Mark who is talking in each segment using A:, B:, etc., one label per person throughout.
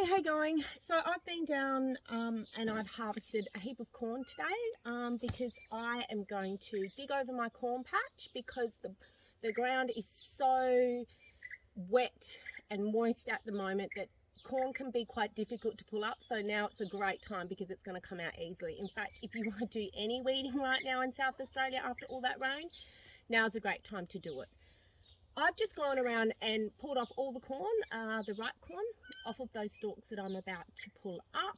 A: Hey, how you going? So I've been down and I've harvested a heap of corn today because I am going to dig over my corn patch because the ground is so wet and moist at the moment that corn can be quite difficult to pull up. So now it's a great time because it's going to come out easily. In fact, if you want to do any weeding right now in South Australia after all that rain, now's a great time to do it. I've just gone around and pulled off all the corn, the ripe corn, off of those stalks that I'm about to pull up.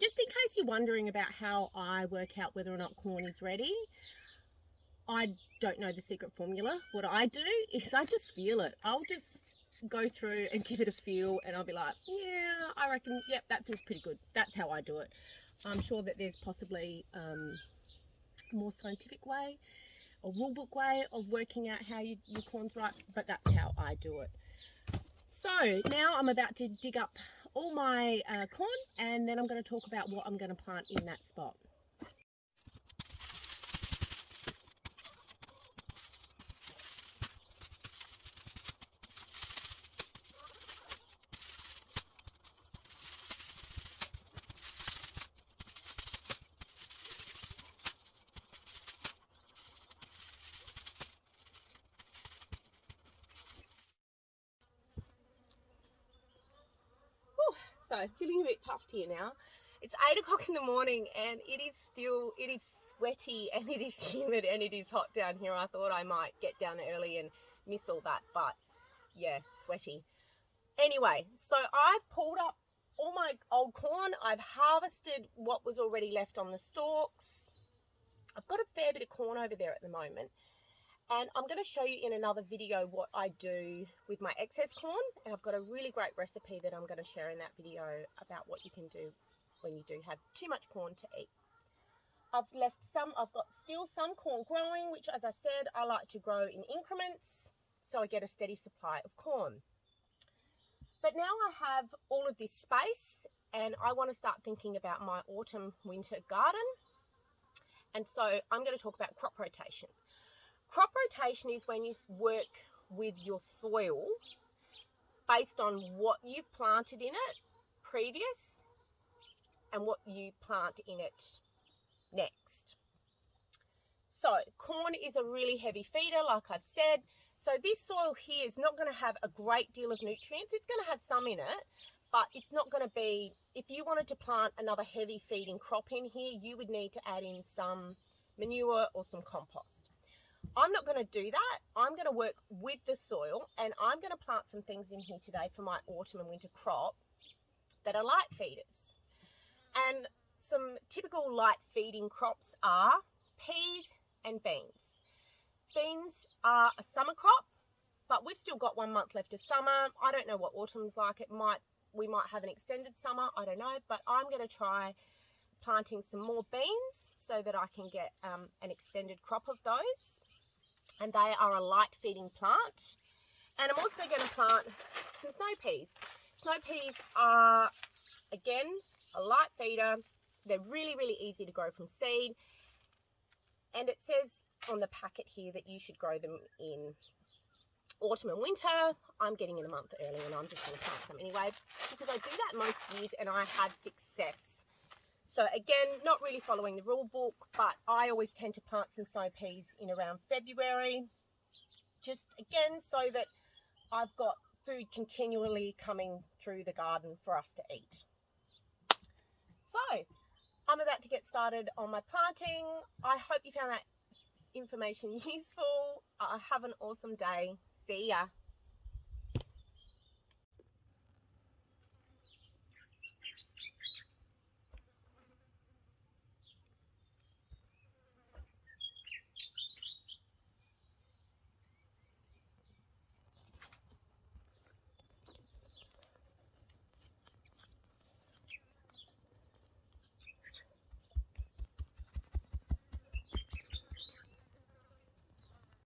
A: Just in case you're wondering about how I work out whether or not corn is ready, I don't know the secret formula. What I do is I just feel it. I'll just go through and give it a feel and I'll be like, yeah, I reckon, yep, that feels pretty good. That's how I do it. I'm sure that there's possibly a more scientific way, a rule book way of working out how your corn's right, but that's how I do it. So now I'm about to dig up all my corn and then I'm going to talk about what I'm going to plant in that spot. So feeling a bit puffed here now. It's 8 o'clock in the morning and it is sweaty and it is humid and it is hot down here. I thought I might get down early and miss all that, but yeah, sweaty. Anyway, so I've pulled up all my old corn. I've harvested what was already left on the stalks. I've got a fair bit of corn over there at the moment. And I'm going to show you in another video what I do with my excess corn. And I've got a really great recipe that I'm going to share in that video about what you can do when you do have too much corn to eat. I've got still some corn growing, which as I said, I like to grow in increments so I get a steady supply of corn. But now I have all of this space and I want to start thinking about my autumn winter garden. And so I'm going to talk about crop rotation. Crop rotation is when you work with your soil based on what you've planted in it previous and what you plant in it next. So corn is a really heavy feeder, like I've said. So this soil here is not going to have a great deal of nutrients. It's going to have some in it, but it's not going to be, if you wanted to plant another heavy feeding crop in here, you would need to add in some manure or some compost. I'm not going to do that. I'm going to work with the soil and I'm going to plant some things in here today for my autumn and winter crop that are light feeders. And some typical light feeding crops are peas and beans. Beans are a summer crop, but we've still got 1 month left of summer. I don't know what autumn's like. We might have an extended summer. I don't know, but I'm going to try planting some more beans so that I can get an extended crop of those. And they are a light feeding plant. And I'm also going to plant some snow peas. Snow peas are, again, a light feeder. They're really, really easy to grow from seed. And it says on the packet here that you should grow them in autumn and winter. I'm getting in a month early and I'm just going to plant some anyway because I do that most years and I have success. So again, not really following the rule book, but I always tend to plant some snow peas in around February, just again so that I've got food continually coming through the garden for us to eat. So I'm about to get started on my planting. I hope you found that information useful. Have an awesome day. See ya.